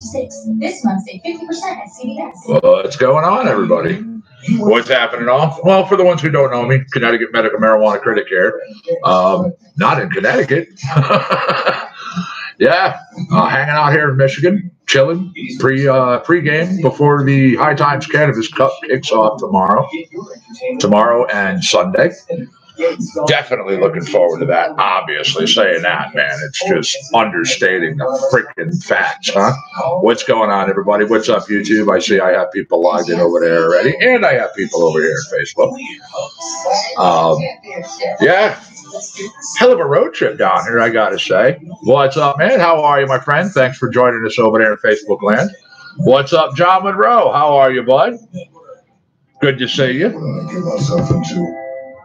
This month, save 50% at CVS. What's going on, everybody? What's happening all? Well, for the ones who don't know me, Connecticut Medical Marijuana Critic here. Not in Connecticut. Yeah, hanging out here in Michigan, chilling, pre-game before the High Times Cannabis Cup kicks off tomorrow and Sunday. Definitely looking forward to that. Obviously, saying that, man, it's just understating the freaking facts, huh? What's going on, everybody? What's up, YouTube? I see I have people logged in over there already, and I have people over here on Facebook. Yeah, hell of a road trip down here, I gotta say. What's up, man? How are you, my friend? Thanks for joining us over there in Facebook land. What's up, John Monroe? How are you, bud? Good to see you.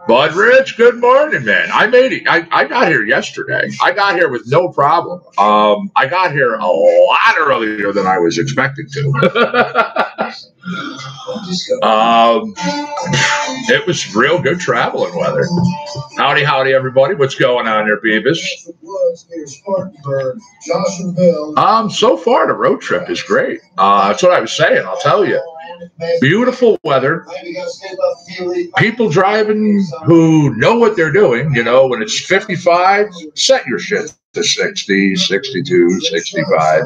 Bud Rich, good morning, man. I made it. I got here yesterday. I got here with no problem. I got here a lot earlier than I was expecting to. It was real good traveling weather. Howdy, everybody. What's going on there, Beavis? So far, the road trip is great. That's what I was saying. I'll tell you. Beautiful weather, people driving who know what they're doing. You know, when it's 55, set your shit to 60, 62, 65.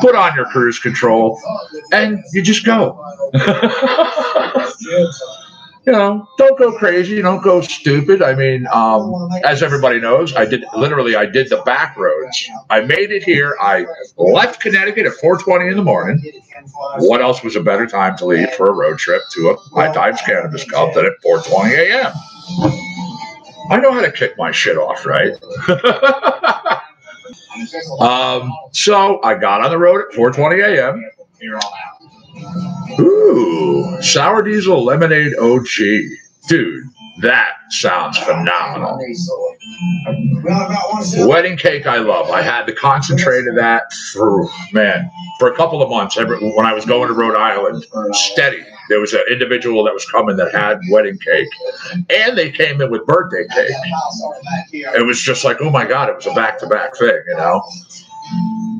Put on your cruise control, and you just go. You know, don't go crazy. Don't go stupid. I mean, as everybody knows, I did the back roads. I made it here. I left Connecticut at 4:20 in the morning. What else was a better time to leave for a road trip to a High Times Cannabis Cup than at 4:20 a.m.? I know how to kick my shit off, right? So I got on the road at 4:20 a.m. Ooh, sour diesel lemonade OG. Dude, that sounds phenomenal. Wedding cake I love. I had the concentrate of that for a couple of months. When I was going to Rhode Island, steady. There was an individual that was coming that had wedding cake, and they came in with birthday cake. It was just like, oh my God, it was a back-to-back thing, you know?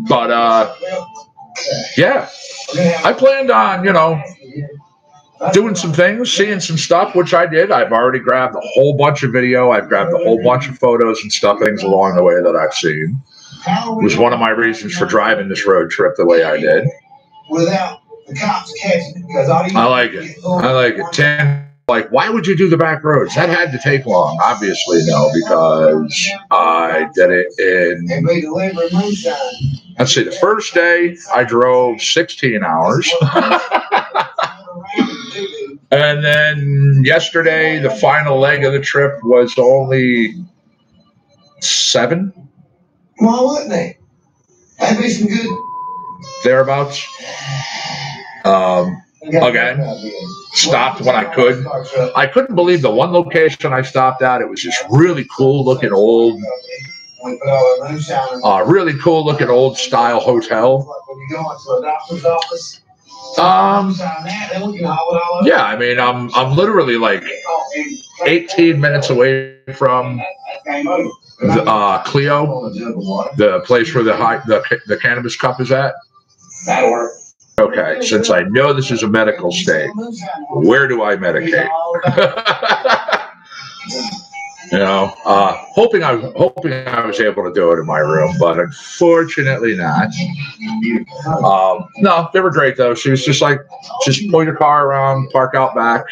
But, yeah, I planned on, you know, doing some things, seeing some stuff, which I did. I've already grabbed a whole bunch of video. I've grabbed a whole bunch of photos and stuff, things along the way that I've seen. It was one of my reasons for driving this road trip the way I did. Without the cops catching it, because I like it. I like it. 10. Like, why would you do the back roads? That had to take long. Obviously, no, because I did it in, let's see, the first day I drove 16 hours. And then yesterday, the final leg of the trip was only 7. Why wouldn't they? That'd be some good. Thereabouts. Again, stopped when I could. I couldn't believe the one location I stopped at. It was this really cool looking old style hotel. Yeah, I mean, I'm literally like 18 minutes away from the Clio, the place where the Cannabis Cup is at. That'll work. Okay, since I know this is a medical state, where do I medicate? You know, hoping I was able to do it in my room, but unfortunately not. No, they were great though. She was just like, just pull your car around, park out back.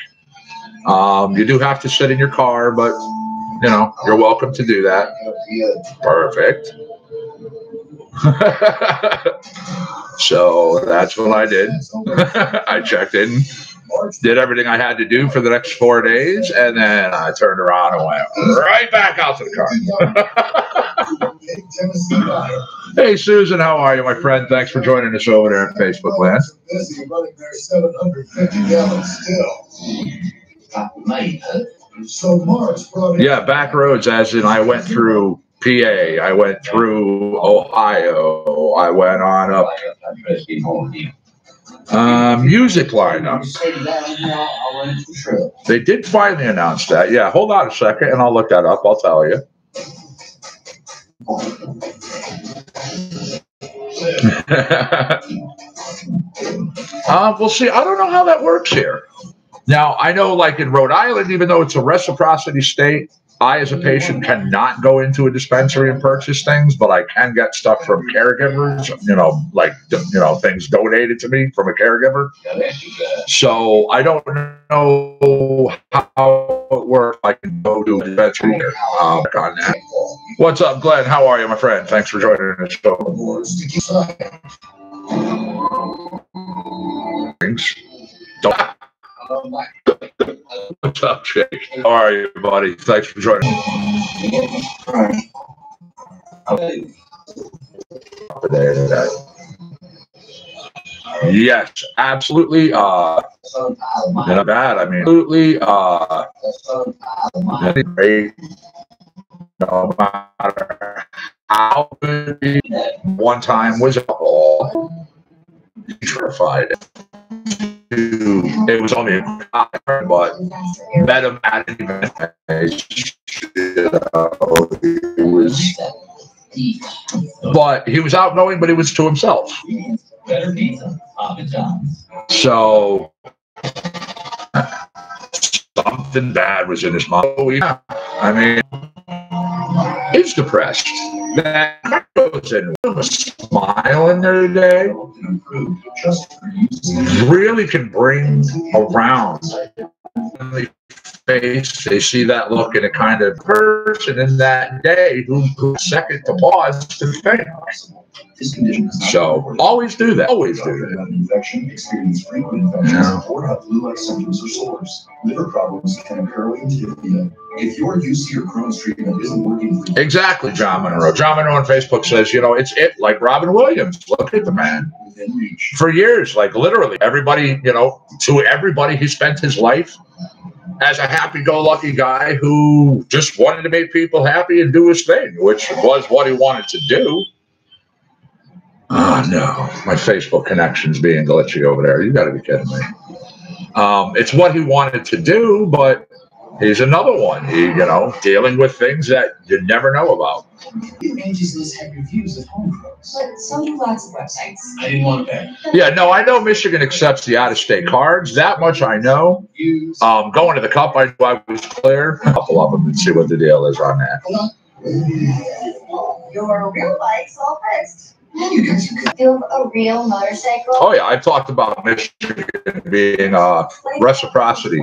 You do have to sit in your car, but you know, you're welcome to do that. Perfect. So that's what I did. I checked in, did everything I had to do for the next 4 days, and then I turned around and went right back out to the car. Hey, Susan, how are you, my friend? Thanks for joining us over there at Facebook land. Yeah, back roads, as in I went through PA, I went through Ohio, I went on up music lineup. They did finally announce that. Yeah, hold on a second and I'll look that up. I'll tell you. We'll see. I don't know how that works here. Now, I know, like in Rhode Island, even though it's a reciprocity state, I, as a patient, cannot go into a dispensary and purchase things, but I can get stuff from caregivers, like, things donated to me from a caregiver. So I don't know how it works. I can go to a dispensary here on that. What's up, Glenn? How are you, my friend? Thanks for joining the show. Thanks. What's up, Jake? How are you, buddy? Thanks for joining. Yes, absolutely. Not bad. I mean, absolutely. Great. No matter how good it is. One time was all terrified. It was only a but met him at an event. But he was outgoing, but he was to himself. So something bad was in his mind. Oh, yeah. I mean, he's depressed. That goes in with a smile in there today. Really can bring around the face. They see that look in a kind of person in that day who second to pause to think. So always do that. Always do that. Infection, experience frequent infections, or have flu-like symptoms or sores. Liver problems can occur if your UC or Crohn's treatment isn't working. Exactly, John Monroe. John Monroe on Facebook says, it's it, like Robin Williams. Look at the man. For years, like literally everybody, to everybody, he spent his life as a happy-go-lucky guy who just wanted to make people happy and do his thing, which was what he wanted to do. Oh, no. My Facebook connection's being glitchy over there. You got to be kidding me. It's what he wanted to do, but he's another one, dealing with things that you never know about. Angie's List had reviews of home pros. But so do lots of websites. I didn't want to pay. Yeah, no, I know Michigan accepts the out-of-state cards. That much I know. Going to the Cup, I knew I was clear. A couple of them and see what the deal is on that. Your real bike's all fixed. Feel a real motorcycle. Oh yeah, I've talked about Michigan being reciprocity.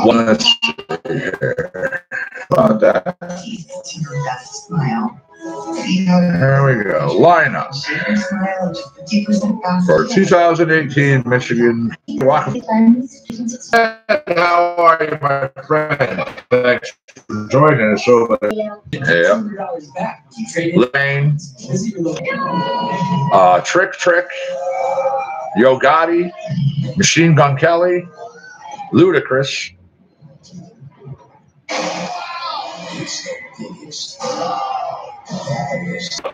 Let's see here about that. There we go. Lineup for 2018 Michigan. How are you, my friend? Thanks for joining us over there. Yeah. Lane. Trick. Yo Gotti. Machine Gun Kelly. Ludacris.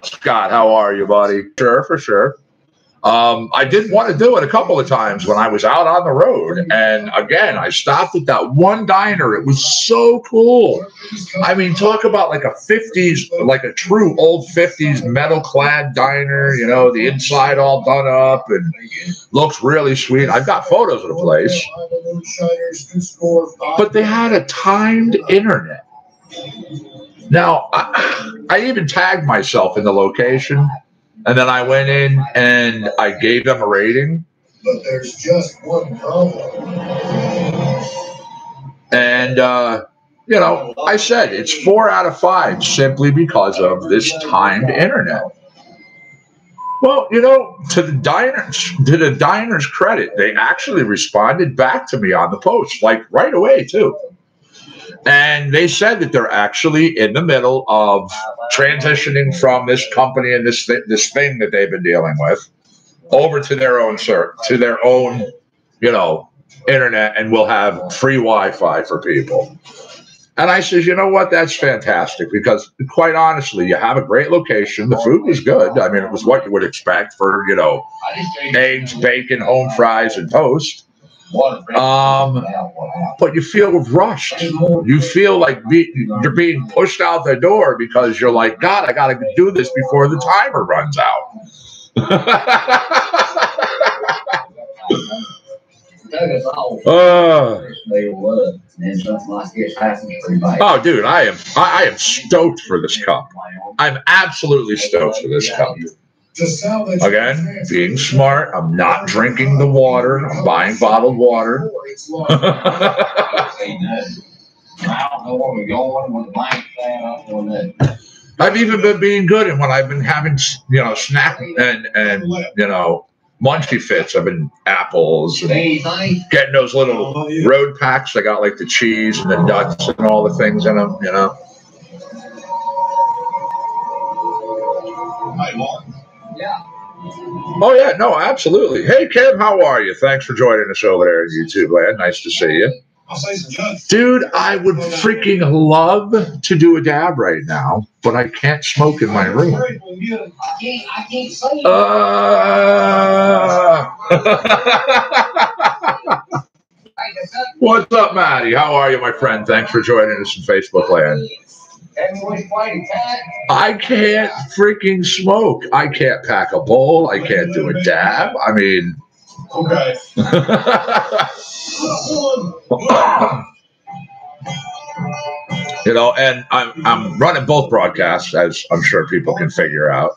Scott, how are you, buddy? Sure, for sure. I did want to do it a couple of times when I was out on the road. And again, I stopped at that one diner. It was so cool. I mean, talk about like a 50s, like a true old 50s metal clad diner, the inside all done up and looks really sweet. I've got photos of the place. But they had a timed internet. Now, I even tagged myself in the location. And then I went in and I gave them a rating. But there's just one problem. And, I said it's 4 out of 5 simply because of this timed internet. Well, to the diner's credit, they actually responded back to me on the post, like right away, too. And they said that they're actually in the middle of transitioning from this company and this thing that they've been dealing with over to their own internet, and we'll have free Wi-Fi for people. And I says, you know what? That's fantastic because, quite honestly, you have a great location. The food was good. I mean, it was what you would expect for, eggs, bacon, home fries, and toast. But you feel rushed. You feel like you're being pushed out the door because you're like, God, I got to do this before the timer runs out. Oh, dude, I am stoked for this cup. I'm absolutely stoked for this cup. Again, being smart, I'm not drinking the water. I'm buying bottled water. I've even been being good, and when I've been having, snack and munchy fits, I've been apples and getting those little road packs. I got like the cheese and the nuts and all the things in them, Yeah. Oh, yeah, no, absolutely. Hey, Kim, how are you? Thanks for joining us over there on YouTube, land. Nice to see you. Dude, I would freaking love to do a dab right now, but I can't smoke in my room. What's up, Maddie? How are you, my friend? Thanks for joining us in Facebook land. I can't freaking smoke. I can't pack a bowl. I can't do a dab. I mean, okay. And I'm running both broadcasts, as I'm sure people can figure out.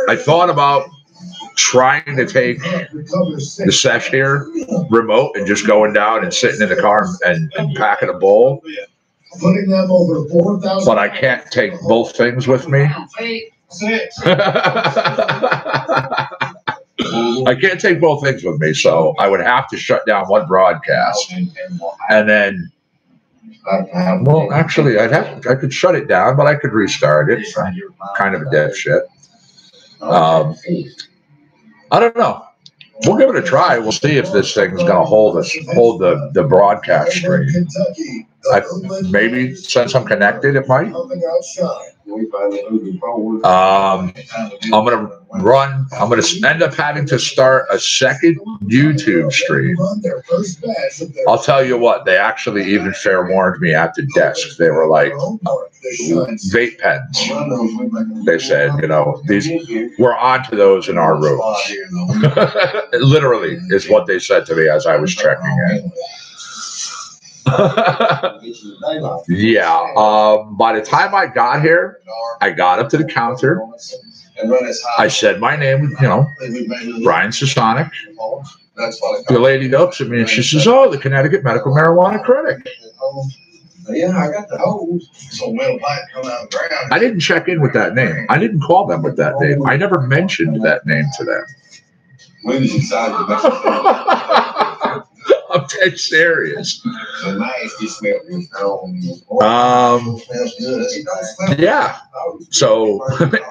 I thought about trying to take the sesh here remote and just going down and sitting in the car and packing a bowl. But I can't take both things with me. I can't take both things with me, so I would have to shut down one broadcast, and then, well, actually, I could shut it down, but I could restart it. I'm kind of a dipshit. I don't know. We'll give it a try. We'll see if this thing's going to hold the broadcast stream. Maybe since I'm connected, it might. I'm going to end up having to start a second YouTube stream. I'll tell you what, they actually even fair warned me at the desk. They were like, vape pens. They said, we're onto those in our rooms. Literally is what they said to me as I was checking in. Yeah. By the time I got here, I got up to the counter. I said my name, Brian Sasonic. The lady looks at me and she says, "Oh, the Connecticut Medical Marijuana Critic." Yeah, I got the hose. So metal pipe come out of the ground. I didn't check in with that name. I didn't call them with that name. I never mentioned that name to them. I'm dead serious. Yeah. So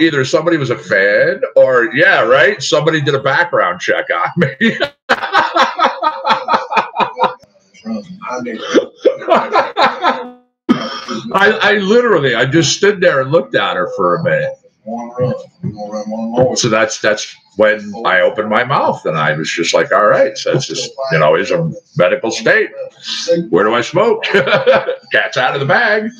either somebody was a fan or, yeah, right? Somebody did a background check on me. I just stood there and looked at her for a minute. So that's when I opened my mouth and I was just like, all right, so it's just, it's a medical state. Where do I smoke? Cat's out of the bag.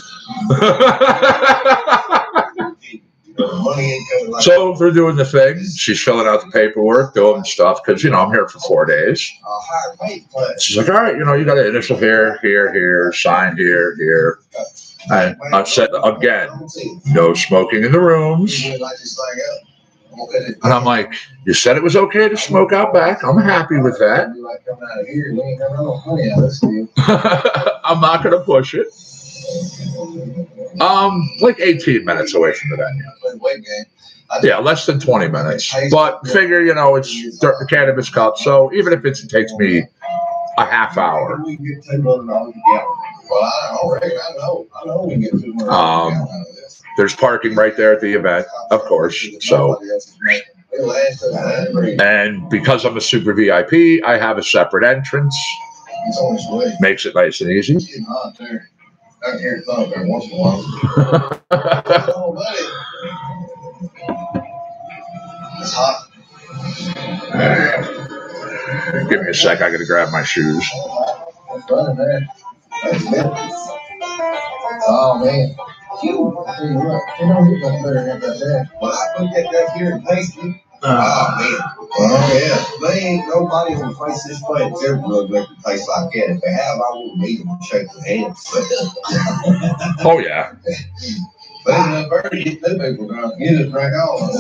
So they're doing the thing. She's filling out the paperwork, doing stuff, because, I'm here for 4 days. She's like, all right, you got an initial here, sign here. And I've said, again, no smoking in the rooms. And I'm like, you said it was okay to smoke out back. I'm happy with that. I'm not going to push it. Like 18 minutes away from the venue. Yeah, less than 20 minutes. But figure, it's the Cannabis Cup. So even if it takes me a half hour. There's parking right there at the event, of course. So, and because I'm a super VIP, I have a separate entrance. Makes it nice and easy. It's hot. Give me a sec. I got to grab my shoes. Oh, man. Well, I put that here in Paisley. Oh, man. Oh, yeah. They ain't nobody on the face of this planet ever looked like a place like that. If they have, I won't meet them and shake their hands. Oh, yeah. But in the bird, get them people down. Get it right on.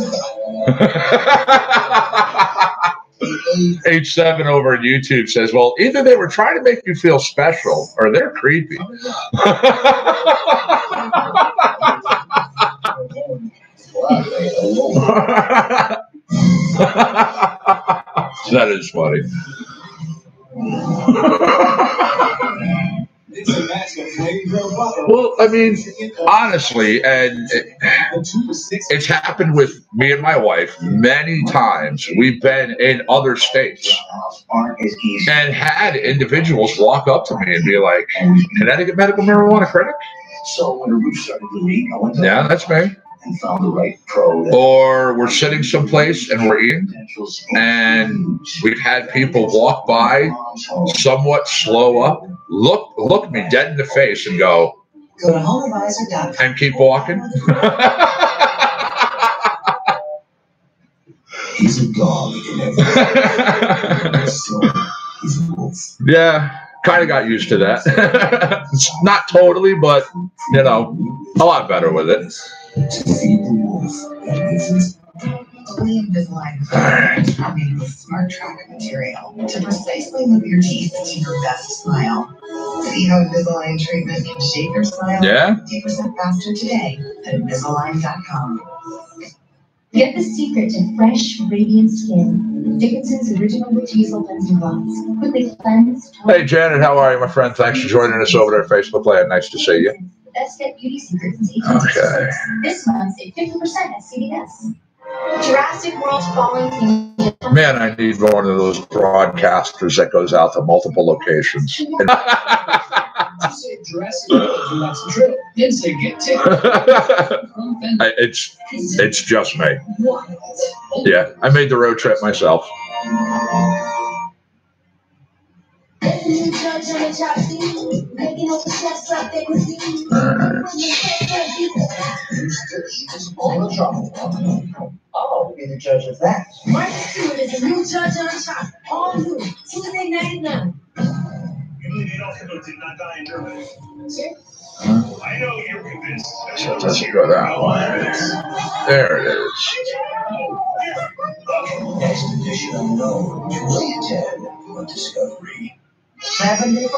H7 over on YouTube says, well, either they were trying to make you feel special or they're creepy. That is funny. Well, I mean, honestly, and it's happened with me and my wife many times. We've been in other states and had individuals walk up to me and be like, Connecticut Medical Marijuana Clinic? Yeah, that's me. Or we're sitting someplace and we're eating, and we've had people walk by, somewhat slow up, look me dead in the face and go to HomeAdvisor.com and keep walking. He's a dog. He's a wolf. Yeah, kind of got used to that. It's not totally, but you know, a lot better with it. Made with smart track material to precisely move your teeth to your best smile. See how Invisalign treatment can shape your smile? Yeah. 50% faster today at Invisalign.com. Get the secret to fresh, radiant skin. Dickinson's original witch hazel cleansing balms. Quickly cleanse. Hey, Janet, how are you, my friend? Thanks for joining us over there at Facebook Live. Nice to see you. Best Get Beauty Secrets. Okay. This month, save 50% at CVS. Jurassic World's falling theme. Man, I need one of those broadcasters that goes out to multiple locations. It's just me. Yeah, I made the road trip myself. Oh, be the judge of that. Mark Stewart is a new judge on top. All new. Tuesday night now. Did not die in Germany. I know you're convinced. So let's go that way. There it is. Next edition unknown. 2010 on Discovery. 74.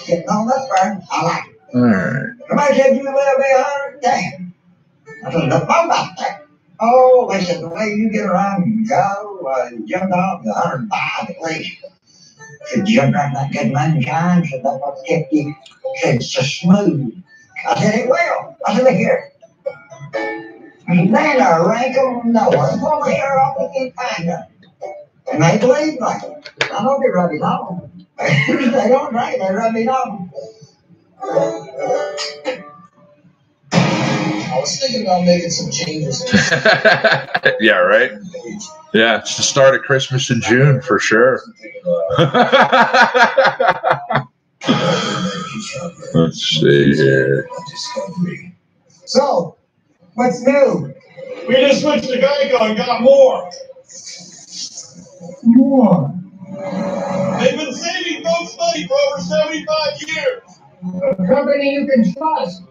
Getting on that far. I like it. All right. Somebody said you will be 100. Damn. I said, no, about that. Oh, they said the way you get around and go, jump off the 105 at least. Said jump right like good mankind. Said that's what kept you. Said it's so smooth. I said it will. I said look here. I said man, a wrinkle, no. I pull my hair off, I can't find it. And they believe like it. I don't be rubbing off. They don't drink, they rub it off. I was thinking about making some changes. Yeah, right? Yeah, it's the start of Christmas in June for sure. Let's see here. So, what's new? We just switched to Geico and got more. More. They've been saving folks money for over 75 years. A company you can trust.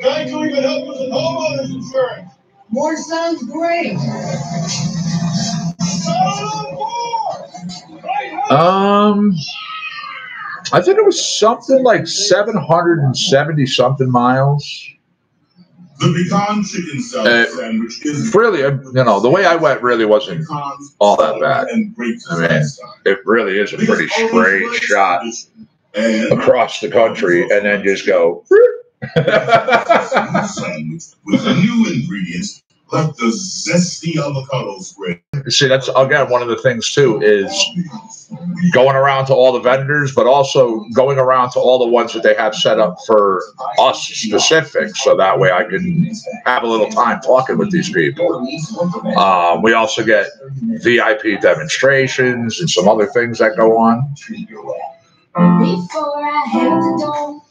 Geico even helped us with homeowners insurance. More sounds great. I think it was something like 770 something miles. The pecan chicken salad sandwich is really, the way I went really wasn't all that bad. I mean, it really is a pretty straight shot across the country and then just go. sandwich with new ingredients like the zesty avocado spread. See, that's again one of the things too is going around to all the vendors, but also going around to all the ones that they have set up for us specific, so that way I can have a little time talking with these people. We also get VIP demonstrations and some other things that go on. Before I head out the door,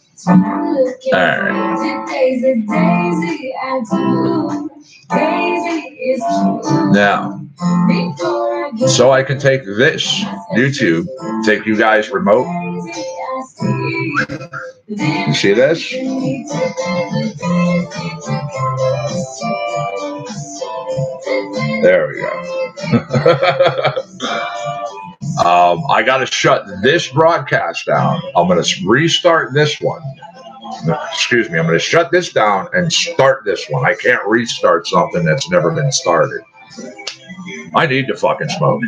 Now, so I can take this YouTube, take you guys remote. You see this? There we go. I got to shut this broadcast down. I'm going to restart this one. Excuse me. I'm going to shut this down and start this one. I can't restart something that's never been started. I need to fucking smoke.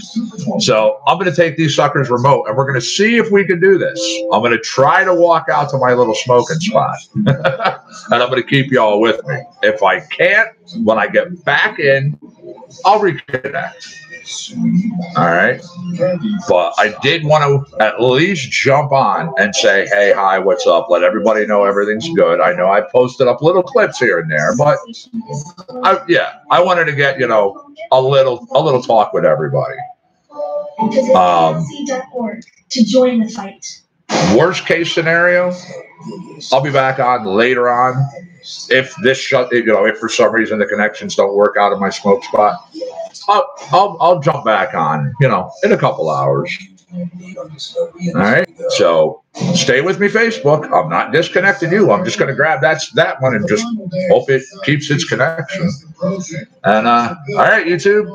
So I'm going to take these suckers remote and we're going to see if we can do this. I'm going to try to walk out to my little smoking spot. And I'm going to keep y'all with me. If I can't, when I get back in, I'll reconnect. All right. But I did want to at least jump on and say, hey, hi, what's up? Let everybody know everything's good. I know I posted up little clips here and there, but I wanted to get, you know, a little talk with everybody. To join the fight. Worst case scenario, I'll be back on later on. If if for some reason the connections don't work out in my smoke spot, I'll jump back on, you know, in a couple hours. All right. So stay with me, Facebook. I'm not disconnecting you. I'm just going to grab that one and just hope it keeps its connection. And all right, YouTube.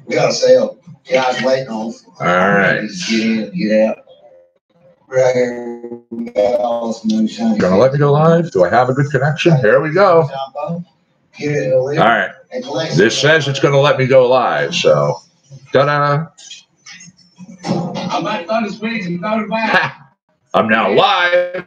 We got to sell. Guys waiting on. All right. Get in, get out. Right here, we got all this moonshine. Gonna let me go live? Do I have a good connection? Here we go. All right. This says it's gonna let me go live, so ta-da. I'm now live.